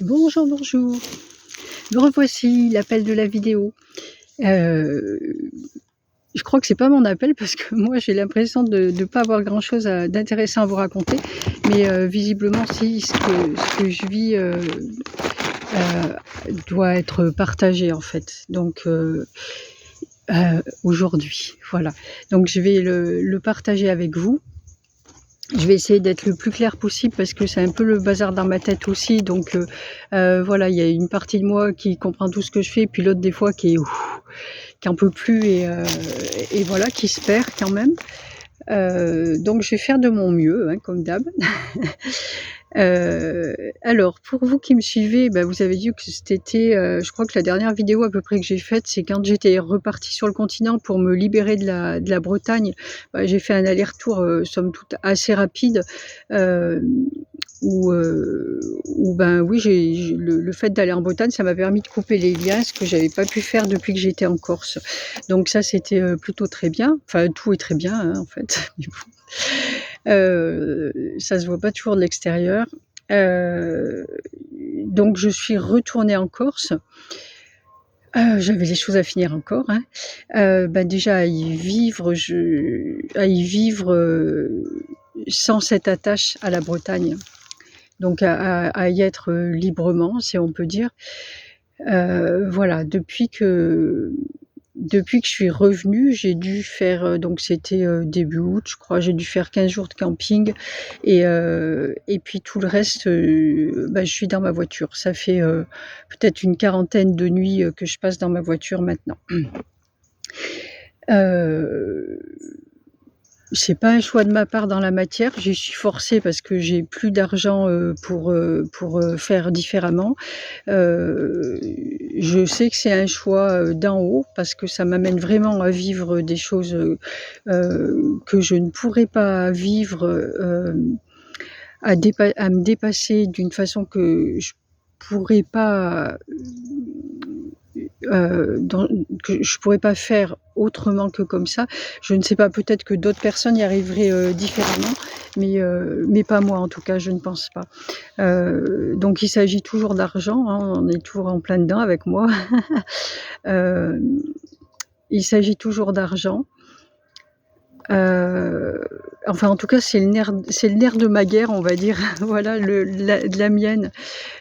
Bonjour, bonjour. Me revoici, l'appel de la vidéo. Heu, je crois que c'est pas mon appel parce que moi j'ai l'impression de pas avoir grand-chose d'intéressant à vous raconter, mais visiblement si ce que je vis, doit être partagé en fait. Donc aujourd'hui, voilà. Donc je vais le partager avec vous. Je vais essayer d'être le plus clair possible parce que c'est un peu le bazar dans ma tête aussi, donc voilà, il y a une partie de moi qui comprend tout ce que je fais, puis l'autre des fois qui en peut plus et voilà, qui se perd quand même. Donc je vais faire de mon mieux, hein, comme d'hab. Alors pour vous qui me suivez, bah, vous avez vu que cet été, je crois que la dernière vidéo à peu près que j'ai faite, c'est quand j'étais repartie sur le continent pour me libérer de la Bretagne. Bah, j'ai fait un aller-retour, somme toute assez rapide, hem, où ben, oui, le fait d'aller en Bretagne, ça m'a permis de couper les liens, ce que j'avais pas pu faire depuis que j'étais en Corse. Donc ça, c'était, plutôt très bien. Enfin, tout est très bien, hein, en fait, mais bon. Ça se voit pas toujours de l'extérieur. Heu, donc je suis retournée en Corse. J'avais des choses à finir encore, hein. Bah, déjà à y vivre, sans cette attache à la Bretagne. Donc à y être, librement, si on peut dire. Voilà, depuis que je suis revenue, j'ai dû faire, donc c'était, début août, je crois, j'ai dû faire 15 jours de camping et puis tout le reste, bah, je suis dans ma voiture. Ça fait, peut-être une quarantaine de nuits, que je passe dans ma voiture maintenant. Heu C'est pas un choix de ma part dans la matière, j'y suis forcée parce que j'ai plus d'argent, pour, faire différemment. Heu, je sais que c'est un choix, d'en haut parce que ça m'amène vraiment à vivre des choses, que je ne pourrais pas vivre, à me dépasser d'une façon que je pourrais pas, dans que je pourrais pas faire autrement que comme ça. Je ne sais pas, peut-être que d'autres personnes y arriveraient, différemment, mais pas moi en tout cas, je ne pense pas. Donc il s'agit toujours d'argent, hein, on est toujours en plein dedans avec moi. Hem, il s'agit toujours d'argent. Heu, enfin en tout cas c'est le nerf de ma guerre, on va dire, voilà, la mienne.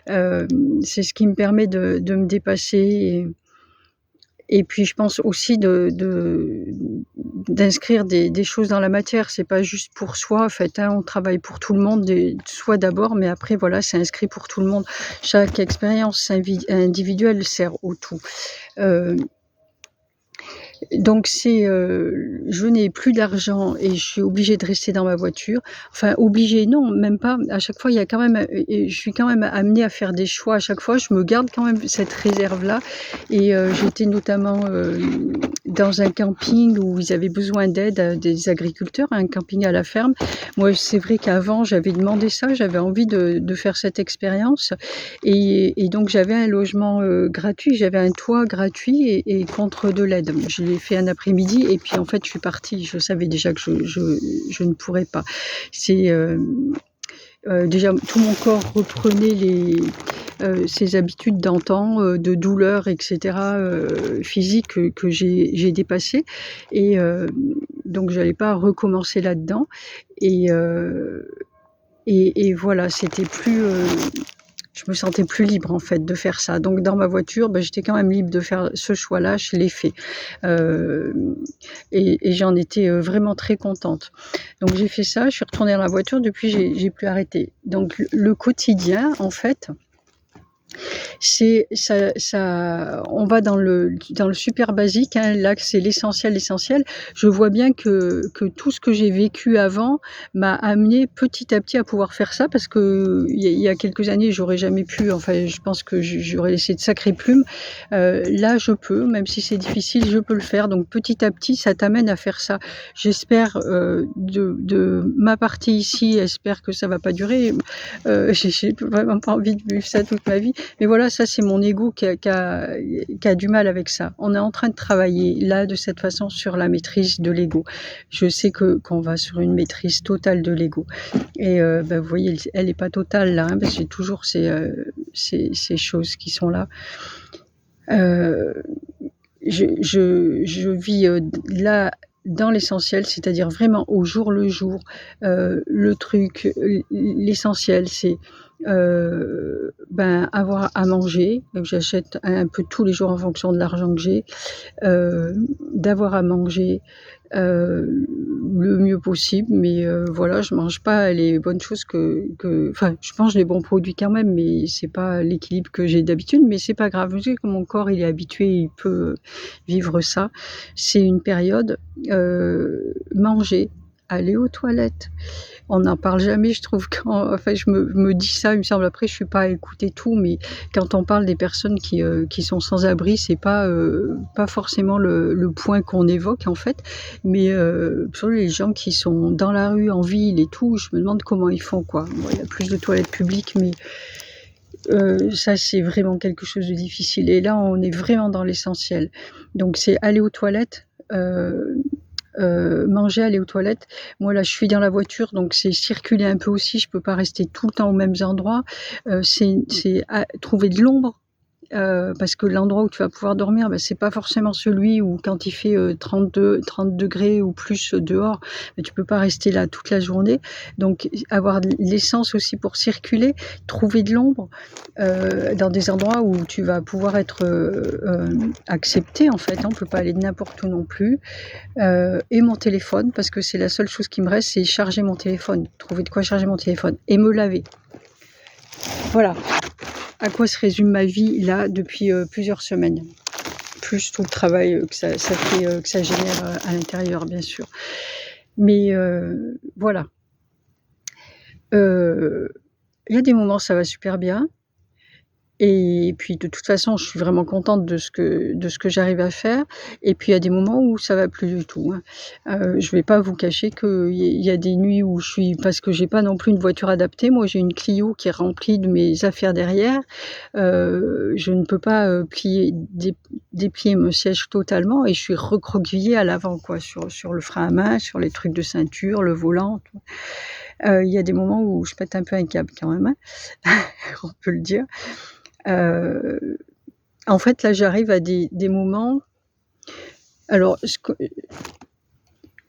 Hem, c'est ce qui me permet de me dépasser et puis je pense aussi d'inscrire des choses dans la matière. C'est pas juste pour soi en fait, hein, on travaille pour tout le monde et soi d'abord, mais après voilà, c'est inscrit pour tout le monde. Chaque expérience individuelle sert au tout. Heu donc je n'ai plus d'argent et je suis obligée de rester dans ma voiture. Enfin obligée, non, même pas. À chaque fois, il y a quand même, et je suis quand même amenée à faire des choix. À chaque fois, je me garde quand même cette réserve-là et j'étais notamment, dans un camping où ils avaient besoin d'aide, des agriculteurs, un camping à la ferme. Moi, c'est vrai qu'avant, j'avais demandé ça, j'avais envie de faire cette expérience et donc j'avais un logement, gratuit, j'avais un toit gratuit et contre de l'aide. Je l'ai fait un après-midi et puis en fait je suis partie. Je savais déjà que je ne pourrais pas. C'est, déjà tout mon corps reprenait ses habitudes d'antan, de douleur et cetera, physiques que j'ai dépassées et donc j'allais pas recommencer là-dedans et heu et voilà, c'était plus, je me sentais plus libre en fait de faire ça. Donc dans ma voiture, bah, j'étais quand même libre de faire ce choix-là, je l'ai fait. Hem et j'en étais, vraiment très contente. Donc j'ai fait ça, je suis retournée dans la voiture, depuis j'ai plus arrêté. Donc le quotidien en fait, c'est ça on va dans le super basique, hein, là c'est l'essentiel. Je vois bien que tout ce que j'ai vécu avant m'a amené petit à petit à pouvoir faire ça parce qu'il y a quelques années, j'aurais jamais pu, enfin je pense que j'aurais laissé de sacrées plumes. Là je peux, même si c'est difficile, je peux le faire. Donc petit à petit, ça t'amène à faire ça. J'espère, de ma partie ici, j'espère que ça va pas durer. J'ai vraiment pas envie de vivre ça toute ma vie. Mais voilà, ça c'est mon ego qui a du mal avec ça. On est en train de travailler là de cette façon sur la maîtrise de l'ego. Je sais qu'on va sur une maîtrise totale de l'ego et bah, vous voyez, elle est pas totale là, hein, parce que j'ai toujours ces choses qui sont là. Heu, je vis, là, dans l'essentiel, c'est-à-dire vraiment au jour le jour. Le truc, l'essentiel, c'est, ben, avoir à manger. Donc j'achète un peu tous les jours en fonction de l'argent que j'ai. D'avoir à manger, le mieux possible, mais voilà, je mange pas les bonnes choses enfin, je mange les bons produits quand même, mais c'est pas l'équilibre que j'ai d'habitude, mais c'est pas grave. Je sais que mon corps, il est habitué, il peut vivre ça. C'est une période, manger, aller aux toilettes. On n'en parle jamais, je trouve, enfin, je me dis ça, il me semble, après, je suis pas à écouter tout, mais quand on parle des personnes qui sont sans abri, c'est pas forcément le point qu'on évoque, en fait, mais sur les gens qui sont dans la rue, en ville et tout, je me demande comment ils font, quoi. Bon, il y a plus de toilettes publiques, mais ça, c'est vraiment quelque chose de difficile et là, on est vraiment dans l'essentiel. Donc c'est aller aux toilettes, manger, aller aux toilettes. Moi, là, je suis dans la voiture, donc c'est circuler un peu aussi. Je peux pas rester tout le temps aux mêmes endroits. C'est trouver de l'ombre. Parce que l'endroit où tu vas pouvoir dormir, bah, c'est pas forcément celui où quand il fait 30 degrés ou plus dehors, bah, tu peux pas rester là toute la journée. Donc avoir de l'essence aussi pour circuler, trouver de l'ombre dans des endroits où tu vas pouvoir être accepté, en fait, hein. On peut pas aller de n'importe où non plus. Et mon téléphone, parce que c'est la seule chose qui me reste, c'est charger mon téléphone, trouver de quoi charger mon téléphone et me laver. Voilà à quoi se résume ma vie là depuis plusieurs semaines. Plus tout le travail que ça fait, que ça génère à l'intérieur, bien sûr. Mais voilà. Il y a des moments, ça va super bien. Et puis de toute façon, je suis vraiment contente de ce que j'arrive à faire. Et puis il y a des moments où ça va plus du tout, hein. Je vais pas vous cacher qu'il y a des nuits où parce que j'ai pas non plus une voiture adaptée. Moi, j'ai une Clio qui est remplie de mes affaires derrière. Je ne peux pas, déplier mon siège totalement et je suis recroquevillée à l'avant, quoi, sur le frein à main, sur les trucs de ceinture, le volant, tout. Il y a des moments où je pète un peu un câble quand même, hein, on peut le dire. En fait, là, j'arrive à des moments. Alors,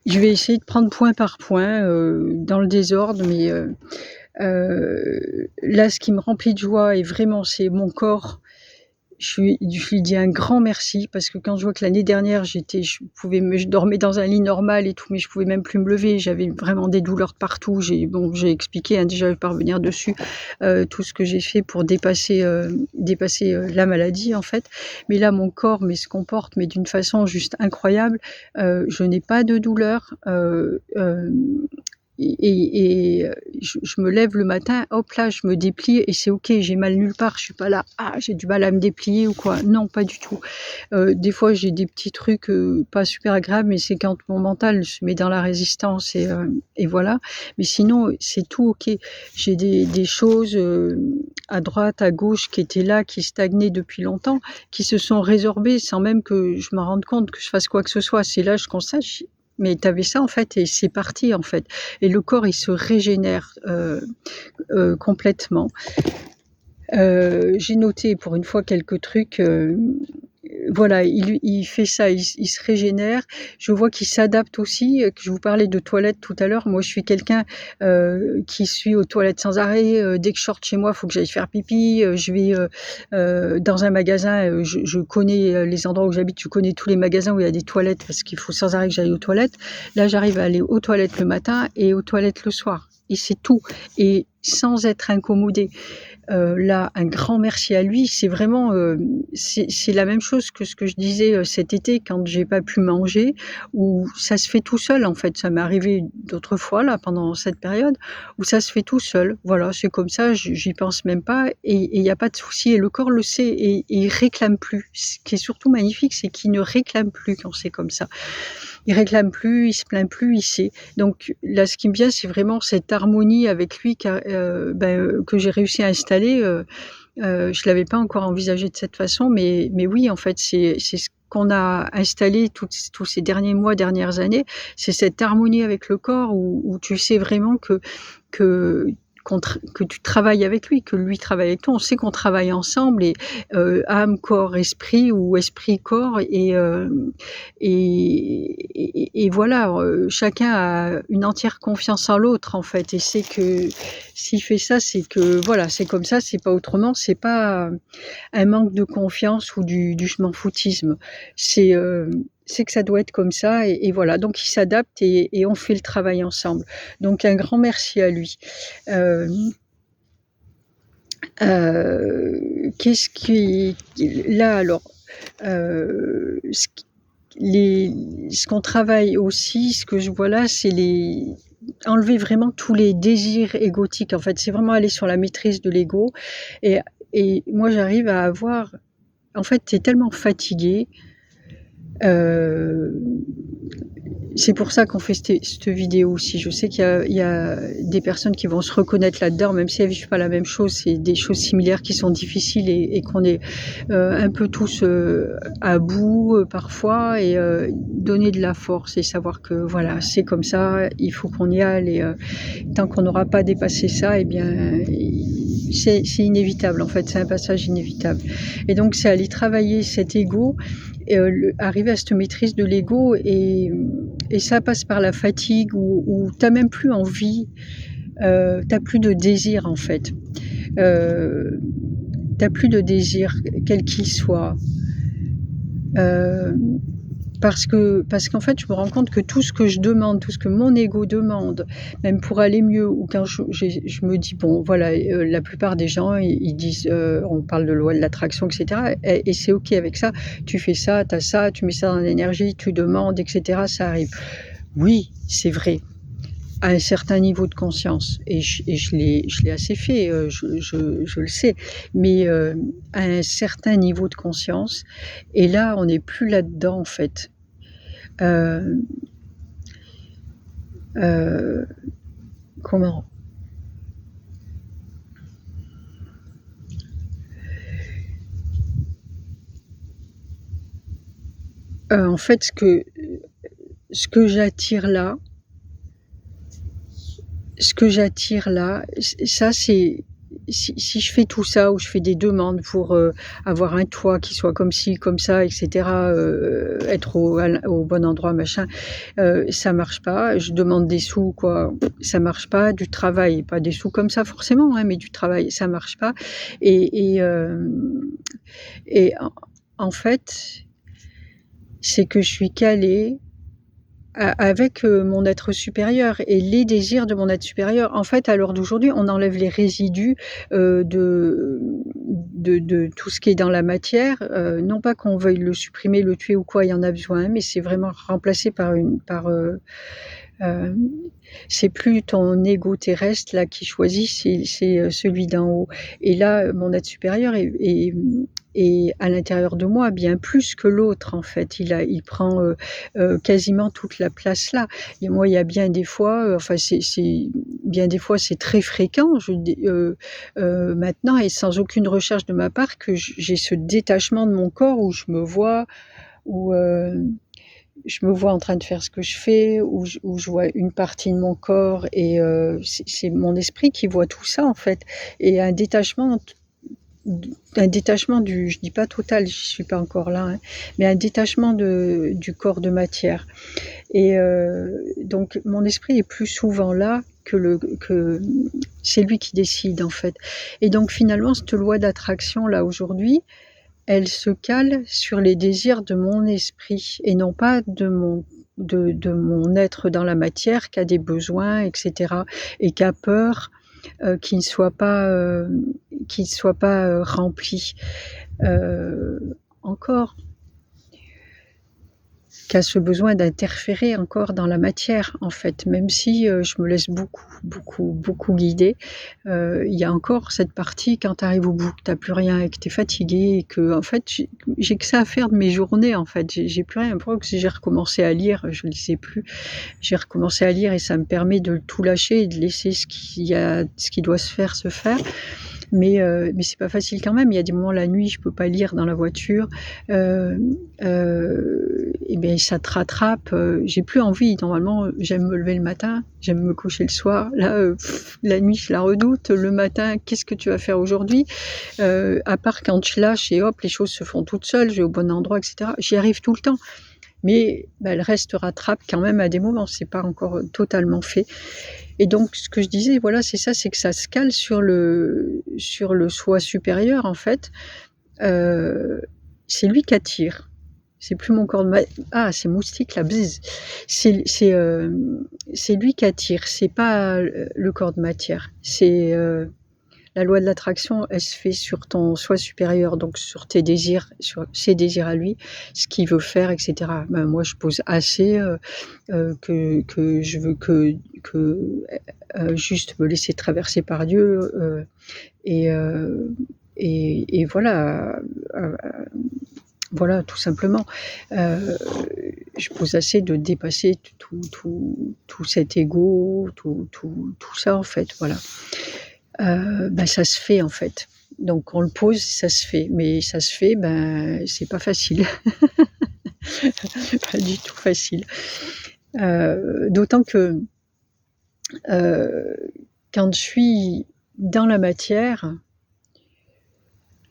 je vais essayer de prendre point par point, dans le désordre, mais là, ce qui me remplit de joie et vraiment, c'est mon corps. Je lui dis un grand merci parce que quand je vois que l'année dernière, je dormais dans un lit normal et tout, mais je pouvais même plus me lever. J'avais vraiment des douleurs de partout. J'ai expliqué, hein, déjà, je vais pas revenir dessus, tout ce que j'ai fait pour dépasser la maladie, en fait. Mais là, mon corps, se comporte, mais d'une façon juste incroyable. Je n'ai pas de douleur, je me lève le matin, hop là, je me déplie et c'est OK, j'ai mal nulle part, je suis pas là: «Ah, j'ai du mal à me déplier» ou quoi. Non, pas du tout. Des fois, j'ai des petits trucs, pas super agréables, mais c'est quand mon mental se met dans la résistance et voilà. Mais sinon, c'est tout OK. J'ai des choses, à droite, à gauche qui étaient là, qui stagnaient depuis longtemps, qui se sont résorbées sans même que je m'en rende compte, que je fasse quoi que ce soit. C'est là, je constate, mais tu avais ça, en fait, et c'est parti, en fait. Et le corps, il se régénère complètement. J'ai noté pour une fois quelques trucs. Voilà, il fait ça, il se régénère. Je vois qu'il s'adapte aussi, que je vous parlais de toilettes tout à l'heure. Moi, je suis quelqu'un qui suis aux toilettes sans arrêt. Dès que je sors de chez moi, il faut que j'aille faire pipi. Je vais dans un magasin, je connais les endroits où j'habite, je connais tous les magasins où il y a des toilettes parce qu'il faut sans arrêt que j'aille aux toilettes. Là, j'arrive à aller aux toilettes le matin et aux toilettes le soir. Et c'est tout. Et sans être incommodée. Là, un grand merci à lui. C'est vraiment, c'est la même chose que ce que je disais cet été quand j'ai pas pu manger, où ça se fait tout seul, en fait. Ça m'est arrivé d'autres fois là pendant cette période où ça se fait tout seul. Voilà, c'est comme ça, j'y pense même pas et il y a pas de souci et le corps le sait et il réclame plus. Ce qui est surtout magnifique, c'est qu'il ne réclame plus quand c'est comme ça. Il réclame plus, il se plaint plus, il sait. Donc là, ce qui me vient, c'est vraiment cette harmonie avec lui que j'ai réussi à installer. Je l'avais pas encore envisagé de cette façon, mais oui, en fait, c'est ce qu'on a installé tous ces derniers mois, dernières années. C'est cette harmonie avec le corps où tu sais vraiment que que tu travailles avec lui, que lui travaille avec toi. On sait qu'on travaille ensemble et âme, corps, esprit ou esprit-corps et voilà, chacun a une entière confiance en l'autre, en fait et c'est que s'il fait ça, c'est que voilà, c'est comme ça, c'est pas autrement, c'est pas un manque de confiance ou du je m'en foutisme. C'est que ça doit être comme ça et voilà, donc il s'adapte et on fait le travail ensemble. Donc un grand merci à lui. Qu'est-ce qui là alors, ce qu'on travaille aussi, ce que je vois là, c'est enlever vraiment tous les désirs égotiques. En fait, c'est vraiment aller sur la maîtrise de l'ego et moi j'arrive à avoir en fait, tu es tellement fatigué, c'est pour ça qu'on fait cette vidéo aussi. Je sais qu'il y a des personnes qui vont se reconnaître là-dedans, même si elles vivent pas la même chose, c'est des choses similaires qui sont difficiles et qu'on est un peu tous à bout parfois et donner de la force et savoir que voilà, c'est comme ça, il faut qu'on y aille et tant qu'on n'aura pas dépassé ça, eh bien c'est inévitable en fait, c'est un passage inévitable. Et donc c'est aller travailler cet ego et arriver à cette maîtrise de l'ego et ça passe par la fatigue où t'as même plus envie, t'as plus de désir en fait. T'as plus de désir, quel qu'il soit. Parce qu'en fait, je me rends compte que tout ce que je demande, tout ce que mon ego demande, même pour aller mieux, ou quand je me dis, bon, voilà, la plupart des gens, ils disent, on parle de loi de l'attraction, etc. Et c'est OK avec ça. Tu fais ça, tu as ça, tu mets ça dans l'énergie, tu demandes, etc. Ça arrive. Oui, c'est vrai, à un certain niveau de conscience. Et je l'ai assez fait, je le sais. Mais à un certain niveau de conscience. Et là, on n'est plus là-dedans, en fait. Comment en fait, ce que j'attire là, ça c'est si je fais tout ça ou je fais des demandes pour avoir un toit qui soit comme ci, comme ça, etc., être au bon endroit, machin, ça marche pas. Je demande des sous, quoi, ça marche pas. Du travail, pas des sous comme ça forcément, hein, mais du travail, ça marche pas. Et en fait, c'est que je suis calée avec mon être supérieur et les désirs de mon être supérieur. En fait, à l'heure d'aujourd'hui, on enlève les résidus de tout ce qui est dans la matière. Non pas qu'on veuille le supprimer, le tuer ou quoi, il y en a besoin, mais c'est vraiment remplacé c'est plus ton ego terrestre là qui choisit, c'est celui d'en haut. Et là, mon être supérieur est à l'intérieur de moi bien plus que l'autre en fait. Il prend quasiment toute la place là. Et moi, il y a bien des fois, enfin bien des fois c'est très fréquent. Maintenant et sans aucune recherche de ma part que j'ai ce détachement de mon corps où je me vois en train de faire ce que je fais, où je vois une partie de mon corps et c'est mon esprit qui voit tout ça en fait. Et un détachement je dis pas total, je suis pas encore là, hein, mais un détachement du corps de matière. Et donc mon esprit est plus souvent là que c'est lui qui décide en fait. Et donc finalement cette loi d'attraction là aujourd'hui, elle se cale sur les désirs de mon esprit et non pas de mon être dans la matière qui a des besoins, etc. et qui a peur qu'il ne soit pas rempli. Encore qui a ce besoin d'interférer encore dans la matière en fait, même si je me laisse beaucoup guider, il y a encore cette partie quand tu arrives au bout, que tu as plus rien et que tu es fatigué et que en fait j'ai que ça à faire de mes journées en fait, j'ai plus rien. Pour que si j'ai recommencé à lire, je lisais plus, j'ai recommencé à lire et ça me permet de tout lâcher et de laisser ce qui doit se faire. mais c'est pas facile quand même. Il y a des moments la nuit, je peux pas lire dans la voiture, et bien ça te rattrape, j'ai plus envie. Normalement, j'aime me lever le matin, j'aime me coucher le soir. Là, la nuit, je la redoute. Le matin, qu'est-ce que tu vas faire aujourd'hui? À part quand je lâche et hop, les choses se font toutes seules, je vais au bon endroit et cetera. J'y arrive tout le temps, mais le reste rattrape quand même à des moments, c'est pas encore totalement fait. Et donc ce que je disais, voilà, c'est ça, c'est que ça se cale sur le soi supérieur en fait. C'est lui qui attire. C'est plus mon corps de ces moustiques là, bzzz. C'est lui qui attire, c'est pas le corps de matière. C'est la loi de l'attraction, elle se fait sur ton soi supérieur, donc sur tes désirs, sur ses désirs à lui, ce qu'il veut faire, etc. Moi, je pose assez que je veux que juste me laisser traverser par Dieu et voilà. Voilà, tout simplement. Je pose assez de dépasser tout cet ego, tout ça en fait, voilà. Ça se fait en fait. Donc on le pose, ça se fait. Mais ça se fait, c'est pas facile. Pas du tout facile. D'autant que quand je suis dans la matière,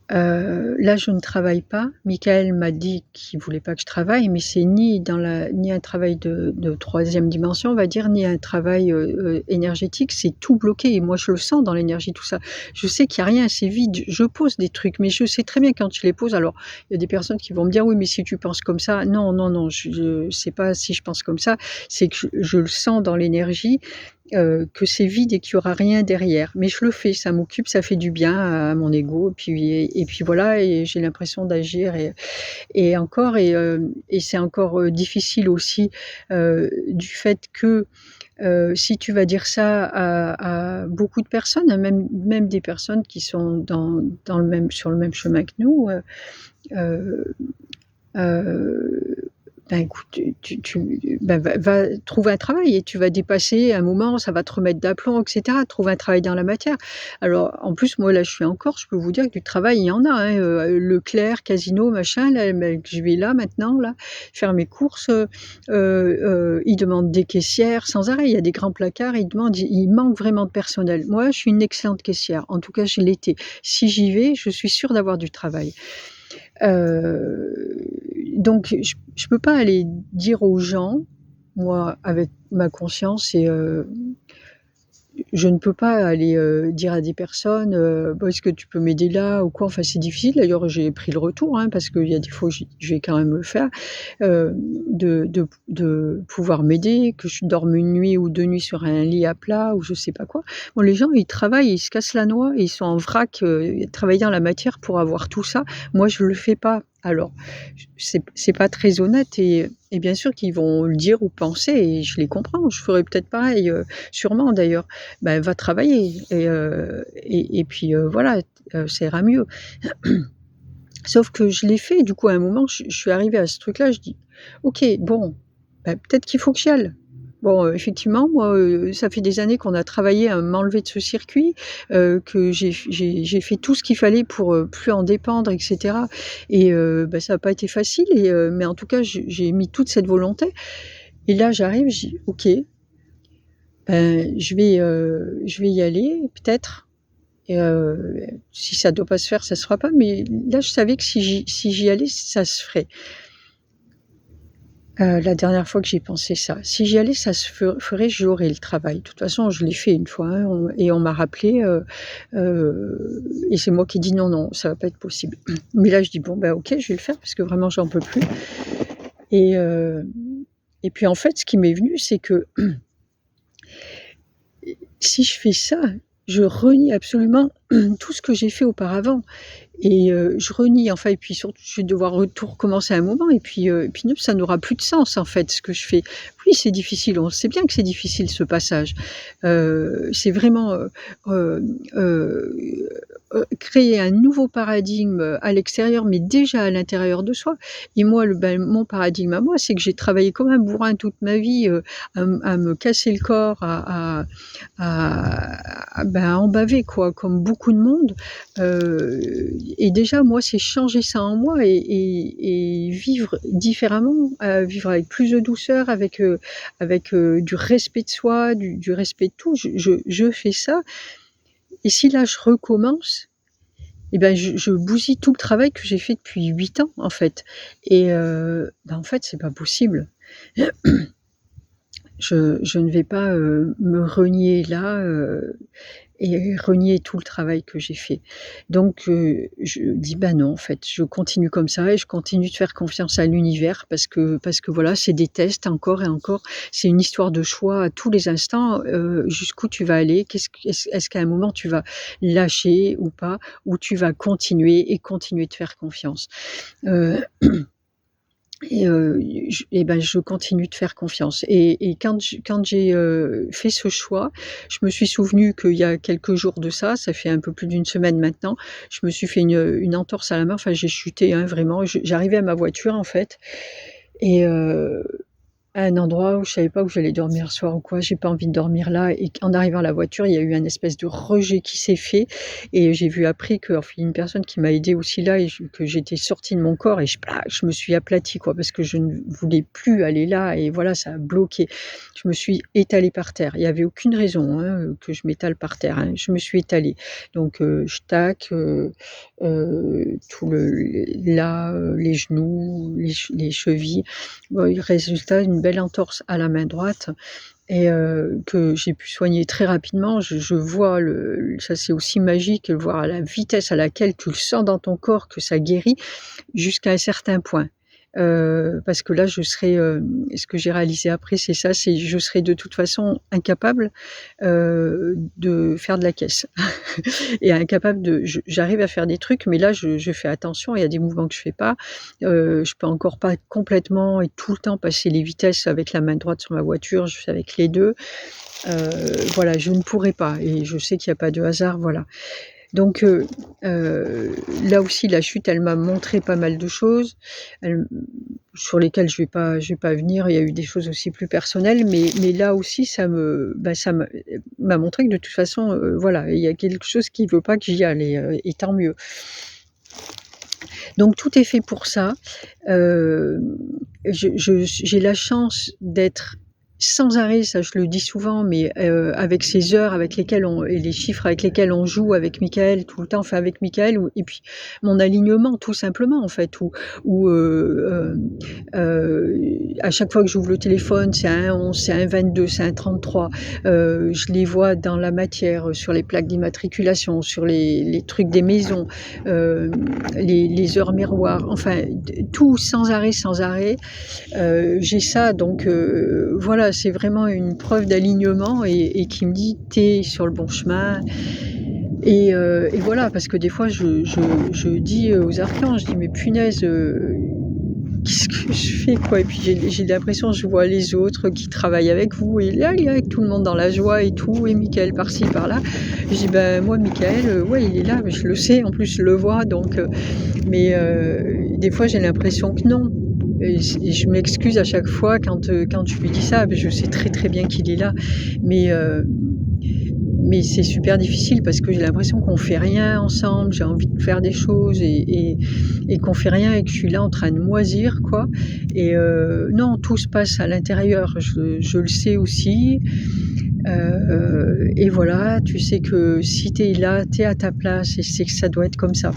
là je ne travaille pas. Michael m'a dit qu'il voulait pas que je travaille, mais c'est ni un travail de 3e dimension, on va dire, ni un travail énergétique, c'est tout bloqué et moi je le sens dans l'énergie, tout ça. Je sais qu'il y a rien, c'est vide. Je pose des trucs, mais je sais très bien quand je les pose. Alors, il y a des personnes qui vont me dire: «Oui, mais si tu penses comme ça», non, je sais pas si je pense comme ça, c'est que je le sens dans l'énergie. Que c'est vide et qu'il y aura rien derrière. Mais je le fais, ça m'occupe, ça fait du bien à mon ego et puis voilà et j'ai l'impression d'agir et c'est encore, difficile aussi, du fait que, si tu vas dire ça à beaucoup de personnes, hein, même des personnes qui sont sur le même chemin que nous, heu, écoute, va trouver un travail et tu vas dépasser un moment, ça va te remettre d'aplomb et cetera. Trouve un travail dans la matière. Alors, en plus, moi, là, je suis en Corse, je peux vous dire que du travail, il y en a, hein, Leclerc, Casino, machin, là, je vais là, maintenant, là, faire mes courses, ils demandent des caissières sans arrêt. Il y a des grands placards, il manque vraiment de personnel. Moi, je suis une excellente caissière. En tout cas, je l'étais. Si j'y vais, je suis sûre d'avoir du travail. Donc je peux pas aller dire aux gens, moi, avec ma conscience je ne peux pas aller, dire à des personnes, «Est-ce que tu peux m'aider là?» ou quoi. Enfin, c'est difficile. D'ailleurs, j'ai pris le retour, hein, parce qu'il y a des fois où je vais quand même le faire, de pouvoir m'aider, que je dorme 1 nuit ou 2 nuits sur un lit à plat ou je sais pas quoi. Bon, les gens, ils travaillent, ils se cassent la noix et ils sont en vrac, travailler dans la matière pour avoir tout ça. Moi, je le fais pas. Alors, c'est pas très honnête et bien sûr qu'ils vont le dire ou penser et je les comprends. Je ferais peut-être pareil, sûrement d'ailleurs. Va travailler et puis voilà, ça ira mieux. Sauf que je l'ai fait, du coup, à un moment, je suis arrivée à ce truc-là, je dis: «OK, bon, peut-être qu'il faut que j'y aille». Bon, effectivement, moi, ça fait des années qu'on a travaillé à m'enlever de ce circuit, que j'ai fait tout ce qu'il fallait pour, plus en dépendre et cetera et ça a pas été facile mais en tout cas, j'ai mis toute cette volonté et là, j'arrive, je dis: «OK, je vais y aller peut-être et si ça doit pas se faire, ça se fera pas», mais là, je savais que si j'y allais, ça se ferait. La dernière fois que j'ai pensé ça. Si j'y allais, ça se ferait, j'aurais le travail. De toute façon, je l'ai fait une fois, hein, on m'a rappelé, et c'est moi qui ai dit: «Non, ça va pas être possible». Mais là, je dis: «Bon, OK, je vais le faire parce que vraiment j'en peux plus» et puis, en fait, ce qui m'est venu, c'est que si je fais ça, je renie absolument tout ce que j'ai fait auparavant et je renie, enfin et puis surtout, je vais devoir tout recommencer à un moment et puis non, ça n'aura plus de sens, en fait, ce que je fais. oui, c'est difficile, on sait bien que c'est difficile ce passage. C'est vraiment, créer un nouveau paradigme, à l'extérieur, mais déjà à l'intérieur de soi. Et moi, mon paradigme à moi, c'est que j'ai travaillé comme un bourrin toute ma vie, à me casser le corps, à en baver quoi, comme beaucoup de monde. Et déjà moi, c'est changer ça en moi et vivre différemment, vivre avec plus de douceur, avec du respect de soi, du respect de tout. Je fais ça et si là je recommence et ben je bousille tout le travail que j'ai fait depuis 8 ans en fait et en fait c'est pas possible. Je ne vais pas, me renier là, et renier tout le travail que j'ai fait. Donc je dis: «Bah non, en fait, je continue comme ça et je continue de faire confiance à l'univers» parce que voilà, c'est des tests encore et encore. C'est une histoire de choix à tous les instants, jusqu'où tu vas aller. Est-ce qu'à un moment tu vas lâcher ou pas? Ou tu vas continuer et continuer de faire confiance? Heu je continue de faire confiance et quand j'ai, fait ce choix, je me suis souvenue qu'il y a quelques jours de ça, ça fait un peu plus d'une semaine maintenant, je me suis fait une entorse à la main, enfin j'ai chuté, hein, vraiment. J'arrivais à ma voiture en fait et à un endroit où je savais pas où j'allais dormir ce soir ou quoi, j'ai pas envie de dormir là et en arrivant à la voiture, il y a eu un espèce de rejet qui s'est fait et j'ai vu après que enfin, il y a une personne qui m'a aidée aussi là et que j'étais sortie de mon corps et je me suis aplatie quoi, parce que je ne voulais plus aller là et voilà, ça a bloqué. Je me suis étalée par terre. Il y avait aucune raison, hein, que je m'étale par terre, hein. Je me suis étalée. Donc je tac, tout là, les genoux, les chevilles. Bah, résultat, une belle entorse à la main droite et que j'ai pu soigner très rapidement. Je vois ça c'est aussi magique, voir la vitesse à laquelle tu le sens dans ton corps que ça guérit jusqu'à un certain point. Parce que là, ce que j'ai réalisé après, c'est ça, c'est je serais de toute façon incapable, de faire de la caisse et incapable j'arrive à faire des trucs, mais là, je fais attention, il y a des mouvements que je fais pas. Je peux encore pas complètement et tout le temps passer les vitesses avec la main droite sur ma voiture, je fais avec les 2. Voilà, je ne pourrais pas et je sais qu'il y a pas de hasard, voilà. Donc là aussi, la chute, elle m'a montré pas mal de choses, elle sur lesquelles je vais pas venir. Il y a eu des choses aussi plus personnelles, mais là aussi, ça m'a montré que de toute façon, voilà, il y a quelque chose qui veut pas que j'y aille et tant mieux. Donc tout est fait pour ça. J'ai la chance d'être sans arrêt, ça je le dis souvent, mais avec ces heures avec lesquelles et les chiffres avec lesquels on joue avec Michael tout le temps, enfin avec Michael et puis mon alignement tout simplement en fait, à chaque fois que j'ouvre le téléphone, c'est un 11, c'est un 22, c'est un 33. Je les vois dans la matière, sur les plaques d'immatriculation, sur les trucs des maisons, les heures miroirs, enfin tout sans arrêt, sans arrêt. J'ai ça donc voilà, c'est vraiment une preuve d'alignement et qui me dit: «Tu es sur le bon chemin» et voilà, parce que des fois je dis, aux archanges, je dis: «Mais punaise, qu'est-ce que je fais quoi?» Et puis j'ai l'impression, je vois les autres qui travaillent avec vous et là, il est avec tout le monde dans la joie et tout et Michael par-ci par-là. Je dis: «Ben moi Michael, ouais il est là, mais je le sais, en plus je le vois donc mais des fois j'ai l'impression que non. Et je m'excuse à chaque fois quand je lui dis ça, je sais très, très bien qu'il est là. Mais mais c'est super difficile parce que j'ai l'impression qu'on fait rien ensemble. J'ai envie de faire des choses et qu'on fait rien et que je suis là en train de moisir, quoi. Et non, tout se passe à l'intérieur. Je le sais aussi. Et voilà, tu sais que si tu es là, tu es à ta place et c'est que ça doit être comme ça.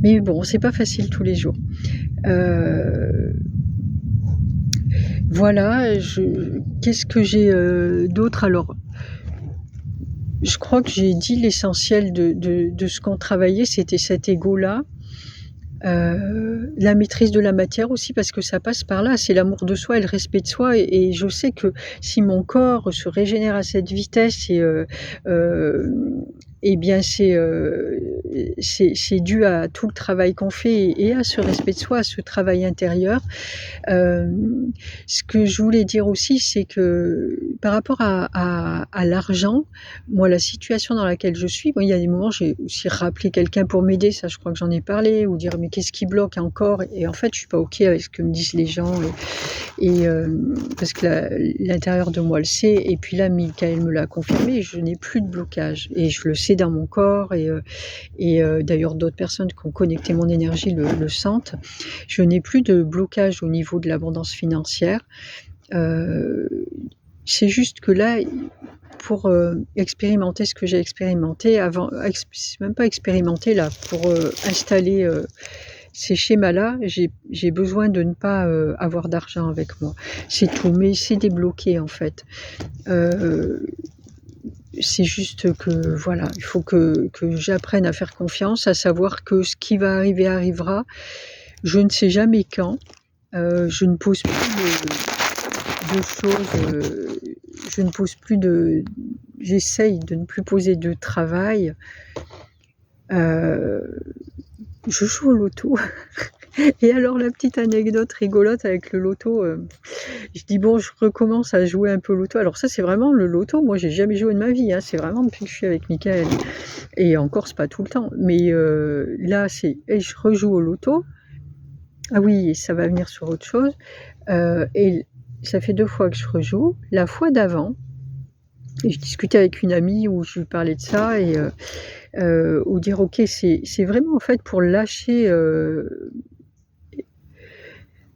Mais bon, c'est pas facile tous les jours. Voilà, qu'est-ce que j'ai, d'autre? Alors, je crois que j'ai dit l'essentiel de ce qu'on travaillait, c'était cet ego-là. La maîtrise de la matière aussi parce que ça passe par là, c'est l'amour de soi et le respect de soi et je sais que si mon corps se régénère à cette vitesse et eh bien c'est dû à tout le travail qu'on fait et à ce respect de soi, à ce travail intérieur. Ce que je voulais dire aussi, c'est que par rapport à l'argent, moi, la situation dans laquelle je suis, bon, il y a des moments, j'ai aussi rappelé quelqu'un pour m'aider, ça je crois que j'en ai parlé, ou dire mais qu'est-ce qui bloque encore? Et en fait, je suis pas OK avec ce que me disent les gens parce que l'intérieur de moi le sait. Et puis là, Michael me l'a confirmé, je n'ai plus de blocage et je le sais dans mon corps et d'ailleurs d'autres personnes qui ont connecté mon énergie le sentent. Je n'ai plus de blocage au niveau de l'abondance financière. C'est juste que là, pour expérimenter ce que j'ai expérimenté avant, c'est même pas expérimenter là, pour installer ces schémas-là, j'ai besoin de ne pas avoir d'argent avec moi. C'est tout, mais c'est débloqué en fait. C'est juste que voilà, il faut que j'apprenne à faire confiance, à savoir que ce qui va arriver arrivera. Je ne sais jamais quand. Je ne pose plus de choses. Je ne pose plus de. J'essaye de ne plus poser de travail. Je joue au loto. Et alors la petite anecdote rigolote avec le loto, je dis bon, je recommence à jouer un peu au loto. Alors ça, c'est vraiment le loto. Moi, j'ai jamais joué de ma vie. Hein. C'est vraiment depuis que je suis avec Michael. Et encore, c'est pas tout le temps. Mais là, et je rejoue au loto. Ah oui, ça va venir sur autre chose. Et ça fait 2 fois que je rejoue. La fois d'avant, et je discutais avec une amie où je lui parlais de ça ou dire ok, c'est vraiment en fait pour lâcher.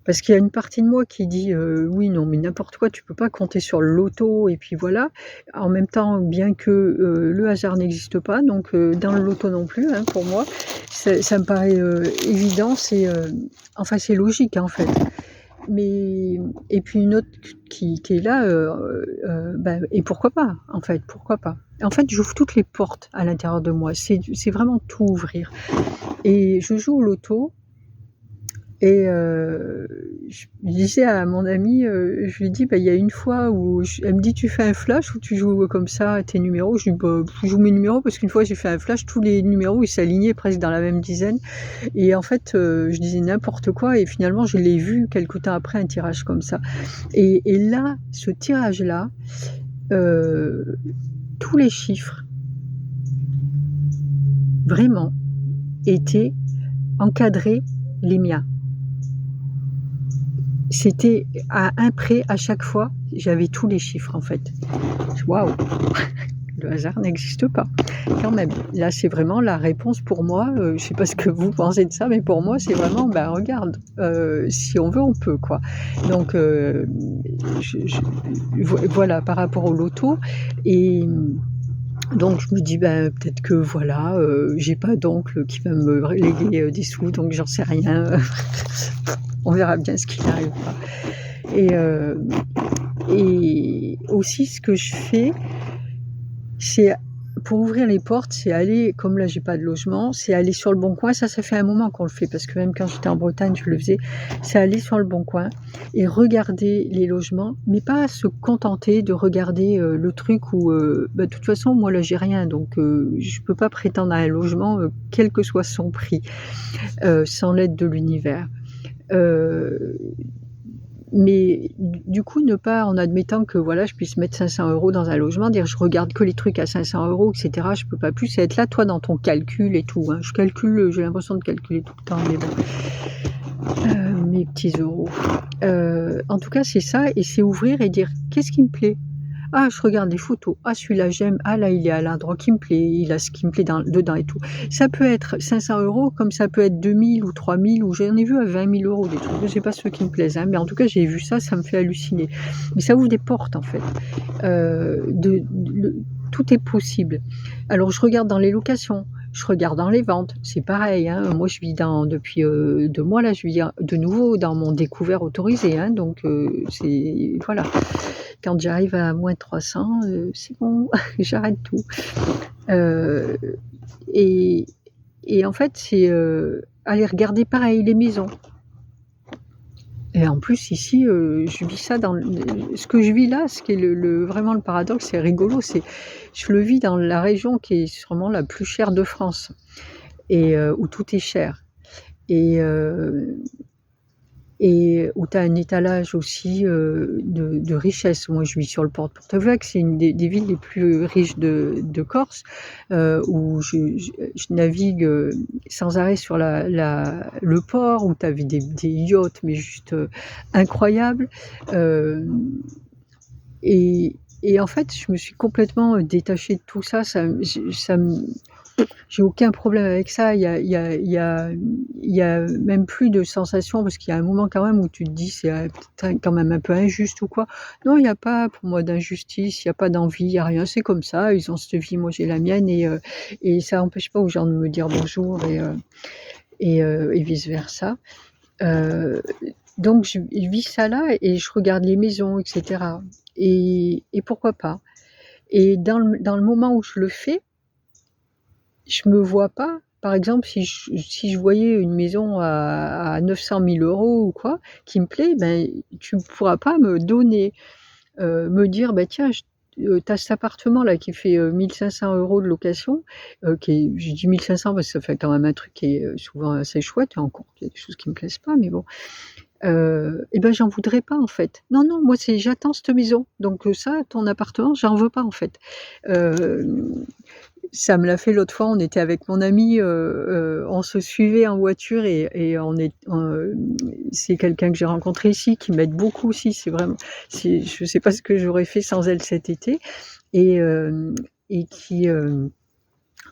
Parce qu'il y a une partie de moi qui dit oui, non, mais n'importe quoi, tu peux pas compter sur le loto, et puis voilà. En même temps, bien que le hasard n'existe pas, donc dans le loto non plus, hein, pour moi, ça me paraît évident, enfin c'est logique en fait. Mais et puis une autre qui est là, et pourquoi pas en fait, pourquoi pas? En fait, j'ouvre toutes les portes à l'intérieur de moi, c'est vraiment tout ouvrir. Et je joue au loto. Et je disais à mon amie, je lui dis: «Il y a une fois où» elle me dit: «Tu fais un flash ou tu joues comme ça tes numéros?» Je dis: «Bah, je joue mes numéros», parce qu'une fois j'ai fait un flash, tous les numéros ils s'alignaient presque dans la même dizaine. Et en fait, je disais n'importe quoi et finalement je l'ai vu quelque temps après, un tirage comme ça. Et là, ce tirage-là, tous les chiffres, vraiment, étaient encadrés les miens. C'était à un près à chaque fois, j'avais tous les chiffres en fait. Waouh! Le hasard n'existe pas, quand même. Là, c'est vraiment la réponse pour moi. Je sais pas ce que vous pensez de ça, mais pour moi, c'est vraiment, regarde, si on veut, on peut, quoi. Donc, voilà, par rapport au loto. Et donc, je me dis, peut-être que voilà, j'ai pas d'oncle qui va me léguer des sous, donc j'en sais rien. On verra bien ce qui arrivera. Et aussi, ce que je fais, c'est pour ouvrir les portes, c'est aller, comme là j'ai pas de logement, c'est aller sur le Bon Coin. Ça fait un moment qu'on le fait, parce que même quand j'étais en Bretagne, je le faisais. C'est aller sur le Bon Coin et regarder les logements, mais pas se contenter de regarder le truc où, de toute façon, moi là j'ai rien, donc je peux pas prétendre à un logement, quel que soit son prix, sans l'aide de l'univers. Mais du coup, ne pas, en admettant que voilà, je puisse mettre 500 € dans un logement, dire je regarde que les trucs à 500 €, etc. Je peux pas plus. C'est être là, toi, dans ton calcul et tout. Hein. Je calcule, j'ai l'impression de calculer tout le temps, mais bon. Mes petits euros. En tout cas, c'est ça, et c'est ouvrir et dire qu'est-ce qui me plaît. Ah, je regarde des photos. Ah, celui-là, j'aime. Ah, là, il est à l'endroit qui me plaît. Il a ce qui me plaît dedans et tout. Ça peut être 500 €, comme ça peut être 2000 ou 3000, ou j'en ai vu à 20 000 € des trucs. Je sais pas ceux qui me plaisent, hein, mais en tout cas, j'ai vu ça, ça me fait halluciner. Mais ça ouvre des portes, en fait. Tout est possible. Alors, je regarde dans les locations. Je regarde dans les ventes, c'est pareil. Hein. Moi, je vis depuis 2 mois, là, je vis de nouveau dans mon découvert autorisé. Hein, donc, c'est voilà. Quand j'arrive à moins 300, c'est bon, j'arrête tout. Et en fait, c'est aller regarder pareil les maisons. Et en plus ici, je vis ça dans ce que je vis là, ce qui est vraiment le paradoxe, c'est rigolo, c'est je le vis dans la région qui est sûrement la plus chère de France et où tout est cher et où tu as un étalage aussi, de richesse. Moi, je vis sur le port de Portevec, c'est une des villes les plus riches de Corse, où je navigue, sans arrêt sur le port, où tu avais des yachts, mais juste, incroyables. Et en fait, je me suis complètement, détachée de tout ça. J'ai aucun problème avec ça. Il y a même plus de sensation parce qu'il y a un moment quand même où tu te dis: «C'est, peut-être quand même un peu injuste ou quoi». Non, il y a pas pour moi d'injustice, il y a pas d'envie, il y a rien. C'est comme ça, ils ont cette vie, moi j'ai la mienne et ça empêche pas aux gens de me dire bonjour et vice versa. Donc je vis ça là et je regarde les maisons et cetera et pourquoi pas? Et dans le moment où je le fais, je me vois pas, par exemple, si je voyais une maison à 900 000 € ou quoi, qui me plaît, ben, tu pourras pas me dire: «Bah, tiens, tu as cet appartement-là qui fait, 1 500 € de location», qui est je dis 1 500 parce que ça fait quand même un truc qui est, souvent assez chouette, et encore, il y a des choses qui me plaisent pas, mais bon. Et ben, j'en voudrais pas, en fait. Non, non, moi, j'attends cette maison, donc ça, ton appartement, j'en veux pas, en fait. Ça me l'a fait l'autre fois, on était avec mon ami, on se suivait en voiture et c'est quelqu'un que j'ai rencontré ici, qui m'aide beaucoup aussi, je sais pas ce que j'aurais fait sans elle cet été et qui,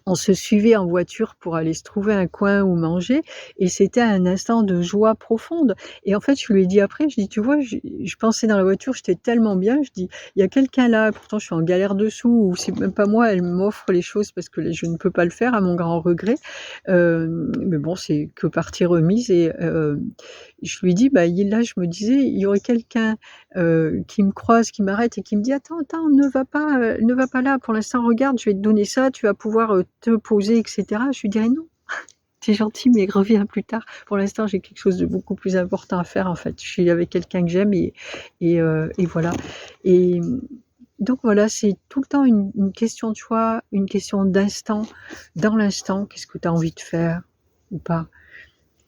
on se suivait en voiture pour aller se trouver un coin où manger et c'était un instant de joie profonde et en fait, je lui ai dit après, je dis: «Tu vois, je pensais dans la voiture, j'étais tellement bien», je dis: «Il y a quelqu'un là, pourtant je suis en galère de sous ou c'est même pas moi, elle m'offre les choses parce que je ne peux pas le faire à mon grand regret». Mais bon, c'est que partie remise et je lui dis: «Bah, là, je me disais, il y aurait quelqu'un qui me croise, qui m'arrête et qui me dit: «Attends, attends, ne va pas là, pour l'instant, regarde, je vais te donner ça, tu vas pouvoir, te poser et cetera». Je lui dirais: «Non, tu es gentil, mais reviens plus tard. Pour l'instant, j'ai quelque chose de beaucoup plus important à faire, en fait. Je suis avec quelqu'un que j'aime et voilà». Et donc voilà, c'est tout le temps une question de choix, une question d'instant. Dans l'instant, qu'est-ce que tu as envie de faire ou pas?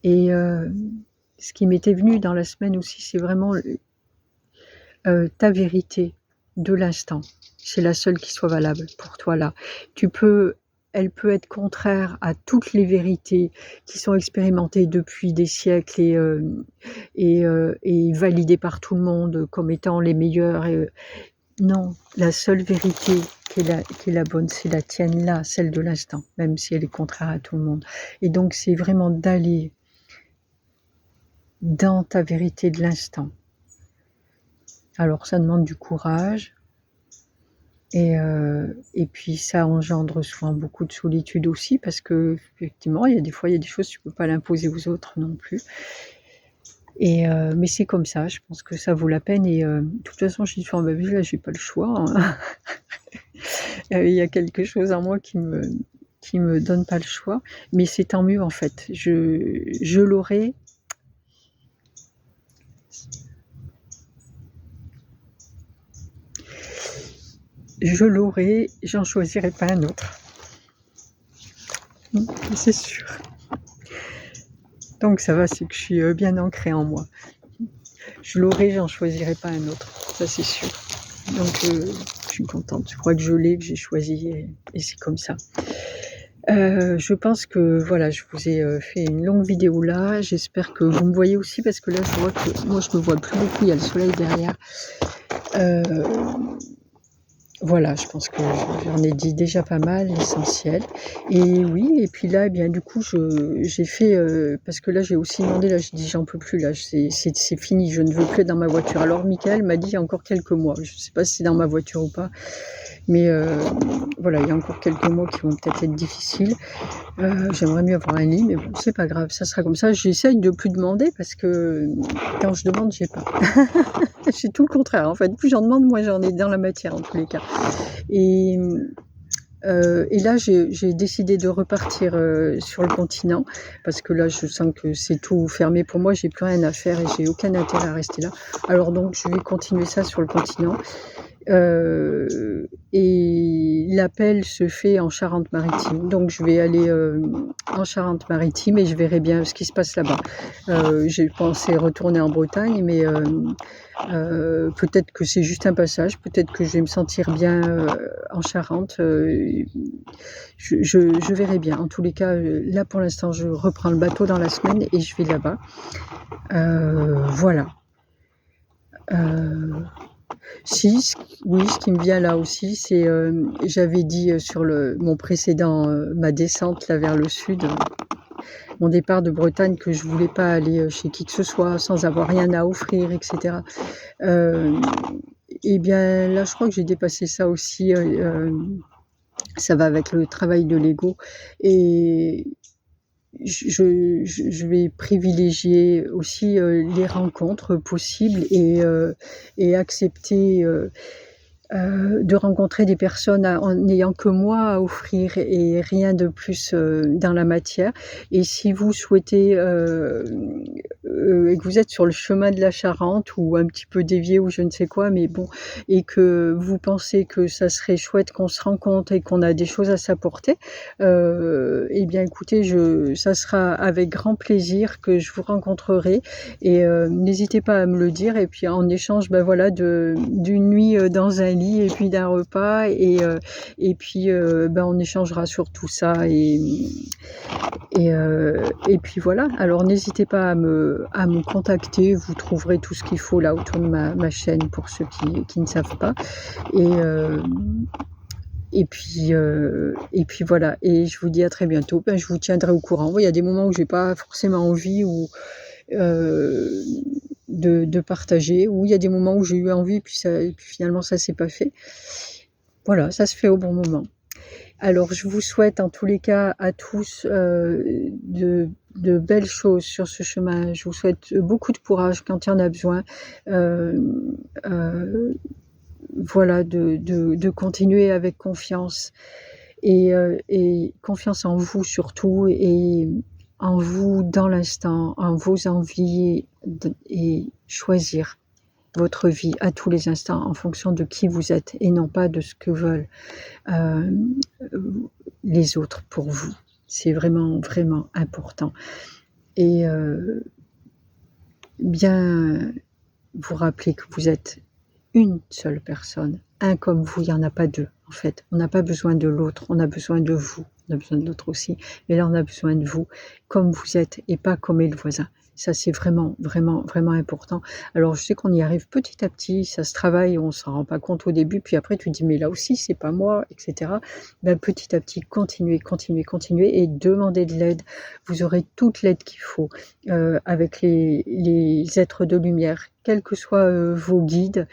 Et ce qui m'était venu dans la semaine aussi, c'est vraiment ta vérité de l'instant. C'est la seule qui soit valable pour toi là. Elle peut être contraire à toutes les vérités qui sont expérimentées depuis des siècles et validées par tout le monde comme étant les meilleures. Non, la seule vérité qui est la bonne, c'est la tienne là, celle de l'instant, même si elle est contraire à tout le monde. Et donc c'est vraiment d'aller dans ta vérité de l'instant. Alors ça demande du courage et puis ça engendre souvent beaucoup de solitude aussi parce qu'effectivement, il y a des fois, il y a des choses, tu peux pas l'imposer aux autres non plus mais c'est comme ça, je pense que ça vaut la peine et de toute façon, je dis souvent: «Bah, vu là, j'ai pas le choix, hein». Il y a quelque chose en moi qui me donne pas le choix, mais c'est tant mieux en fait. Je l'aurai. Je l'aurai, j'en choisirai pas un autre. C'est sûr. Donc ça va, c'est que je suis bien ancrée en moi. Je l'aurai, j'en choisirai pas un autre, ça c'est sûr. Donc je suis contente, je crois que je l'ai, que j'ai choisi et c'est comme ça. Je pense que voilà, je vous ai fait une longue vidéo là. J'espère que vous me voyez aussi parce que là, je vois que moi, je me vois plus beaucoup. Il y a le soleil derrière. Voilà, je pense que j'en ai dit déjà pas mal, l'essentiel. Et oui, et puis là, eh bien, du coup, j'ai fait parce que là, j'ai aussi demandé. Là, j'ai dit, j'en peux plus. Là, c'est fini. Je ne veux plus être dans ma voiture. Alors, Michael m'a dit, il y a encore quelques mois. Je ne sais pas si c'est dans ma voiture ou pas. Mais voilà, il y a encore quelques mois qui vont peut-être être difficiles. J'aimerais mieux avoir un lit, mais bon, c'est pas grave, ça sera comme ça. J'essaye de plus demander parce que quand je demande, j'ai pas. C'est tout le contraire, en fait. Plus j'en demande, moins j'en ai dans la matière, en tous les cas. Et Et là, j'ai décidé de repartir sur le continent parce que là, je sens que c'est tout fermé pour moi. J'ai plus rien à faire et j'ai aucun intérêt à rester là. Alors donc, je vais continuer ça sur le continent. Et l'appel se fait en Charente-Maritime. Donc, je vais aller en Charente-Maritime et je verrai bien ce qui se passe là-bas. J'ai pensé retourner en Bretagne, mais peut-être que c'est juste un passage, peut-être que je vais me sentir bien en Charente. Je verrai bien. En tous les cas, là pour l'instant, je reprends le bateau dans la semaine et je vais là-bas. Voilà. Oui, ce qui me vient là aussi, c'est, j'avais dit sur mon précédent, ma descente là vers le sud, mon départ de Bretagne, que je voulais pas aller chez qui que ce soit sans avoir rien à offrir, etc. Et bien là, je crois que j'ai dépassé ça aussi. Ça va avec le travail de l'ego et je vais privilégier aussi les rencontres possibles et accepter de rencontrer des personnes en n'ayant que moi à offrir et rien de plus dans la matière. Et si vous souhaitez et que vous êtes sur le chemin de la Charente ou un petit peu dévié ou je ne sais quoi, mais bon, et que vous pensez que ça serait chouette qu'on se rencontre et qu'on a des choses à s'apporter, eh bien écoutez, ça sera avec grand plaisir que je vous rencontrerai et n'hésitez pas à me le dire. Et puis en échange, ben voilà, d'une nuit dans un lit et puis d'un repas et puis ben on échangera sur tout ça et puis voilà. Alors n'hésitez pas à me contacter, vous trouverez tout ce qu'il faut là autour de ma chaîne pour ceux qui ne savent pas. Et puis voilà. Et je vous dis à très bientôt. Ben, je vous tiendrai au courant. Il y a des moments où j'ai pas forcément envie de partager, ou il y a des moments où j'ai eu envie, puis finalement ça s'est pas fait. Voilà, ça se fait au bon moment. Alors je vous souhaite en tous les cas à tous de belles choses sur ce chemin. Je vous souhaite beaucoup de courage quand il y en a besoin. Voilà, de continuer avec confiance et confiance en vous surtout et en vous dans l'instant, en vos envies et choisir votre vie à tous les instants en fonction de qui vous êtes et non pas de ce que veulent les autres pour vous. C'est vraiment, vraiment important. Et bien vous rappeler que vous êtes une seule personne, un comme vous, il n'y en a pas deux en fait. On n'a pas besoin de l'autre, on a besoin de vous, on a besoin de l'autre aussi, mais là on a besoin de vous comme vous êtes et pas comme est le voisin. Ça c'est vraiment, vraiment, vraiment important. Alors je sais qu'on y arrive petit à petit, ça se travaille, on s'en rend pas compte au début, puis après tu dis mais là aussi c'est pas moi, etc. Ben, petit à petit, continuez, continuez, continuez et demandez de l'aide. Vous aurez toute l'aide qu'il faut avec les êtres de lumière, quels que soient vos guides.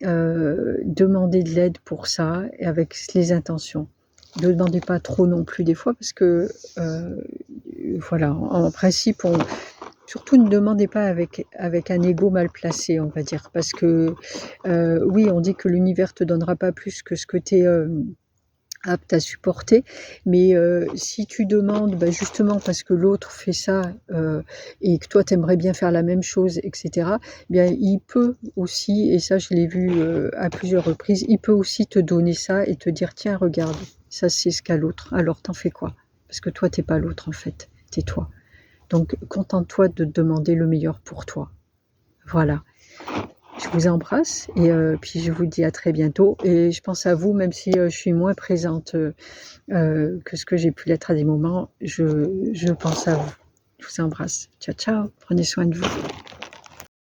Demandez de l'aide pour ça et avec les intentions. Ne demandez pas trop non plus des fois parce que voilà, en principe, surtout ne demandez pas avec un ego mal placé, on va dire, parce que oui, on dit que l'univers te donnera pas plus que ce que tu es apte à supporter, mais si tu demandes justement parce que l'autre fait ça et que toi t'aimerais bien faire la même chose, etc., bien il peut aussi, et ça je l'ai vu à plusieurs reprises, il peut aussi te donner ça et te dire tiens regarde, ça c'est ce qu'a l'autre, alors t'en fais quoi? Parce que toi t'es pas l'autre en fait, t'es toi. Donc contente-toi de demander le meilleur pour toi. Voilà. Je vous embrasse et puis je vous dis à très bientôt et je pense à vous même si je suis moins présente que ce que j'ai pu l'être à des moments, je pense à vous. Je vous embrasse. Ciao, ciao. Prenez soin de vous.